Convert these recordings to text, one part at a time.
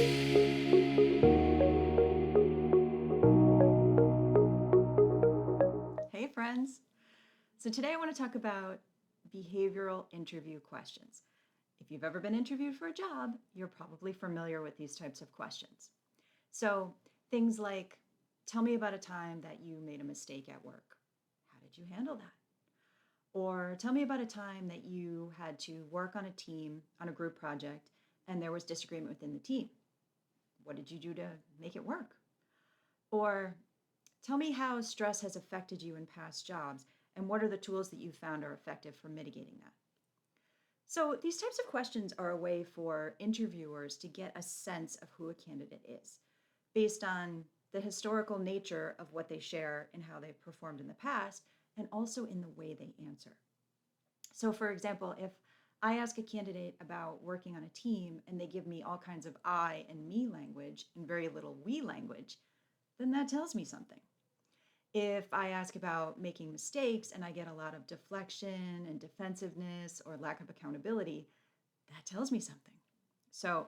Hey friends! So today I want to talk about behavioral interview questions. If you've ever been interviewed for a job, you're probably familiar with these types of questions. So things like, tell me about a time that you made a mistake at work. How did you handle that? Or tell me about a time that you had to work on a team, on a group project, and there was disagreement within the team. What did you do to make it work? Or tell me how stress has affected you in past jobs, and what are the tools that you found are effective for mitigating that? So, these types of questions are a way for interviewers to get a sense of who a candidate is based on the historical nature of what they share and how they've performed in the past, and also in the way they answer. So, for example, if I ask a candidate about working on a team and they give me all kinds of I and me language and very little we language, then that tells me something. If I ask about making mistakes and I get a lot of deflection and defensiveness or lack of accountability, that tells me something. So,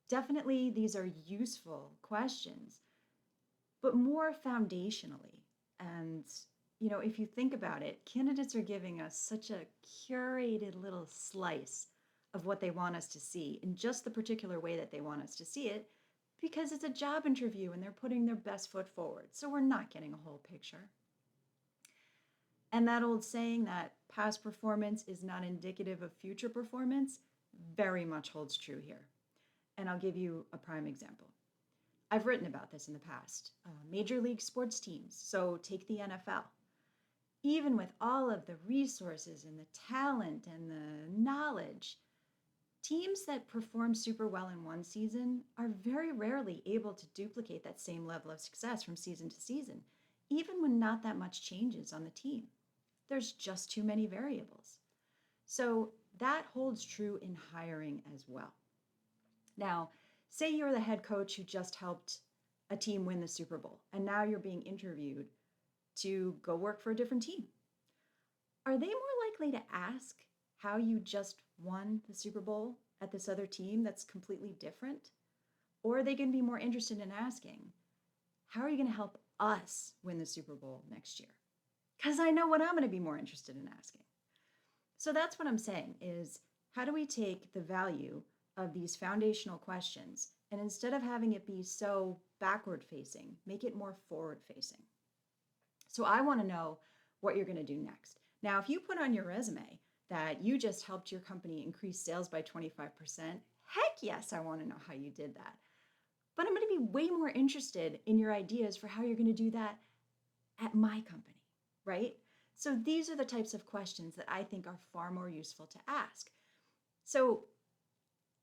definitely these are useful questions, but more foundationally. And, if you think about it, candidates are giving us such a curated little slice of what they want us to see in just the particular way that they want us to see it because it's a job interview and they're putting their best foot forward. So we're not getting a whole picture. And that old saying that past performance is not indicative of future performance very much holds true here. And I'll give you a prime example. I've written about this in the past. Major league sports teams, so take the NFL. Even with all of the resources and the talent and the knowledge, teams that perform super well in one season are very rarely able to duplicate that same level of success from season to season, even when not that much changes on the team. There's just too many variables. So that holds true in hiring as well. Now, say you're the head coach who just helped a team win the Super Bowl, and now you're being interviewed to go work for a different team. Are they more likely to ask how you just won the Super Bowl at this other team that's completely different? Or are they going to be more interested in asking, how are you going to help us win the Super Bowl next year? Because I know what I'm going to be more interested in asking. So that's what I'm saying is, how do we take the value of these foundational questions and instead of having it be so backward facing, make it more forward facing? So I want to know what you're going to do next. Now, if you put on your resume that you just helped your company increase sales by 25%, heck yes, I want to know how you did that. But I'm going to be way more interested in your ideas for how you're going to do that at my company, right? So these are the types of questions that I think are far more useful to ask. So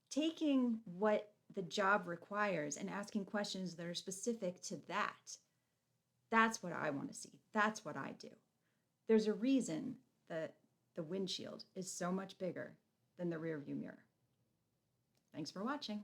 taking what the job requires and asking questions that are specific to that, that's what I want to see. That's what I do. There's a reason that the windshield is so much bigger than the rearview mirror. Thanks for watching.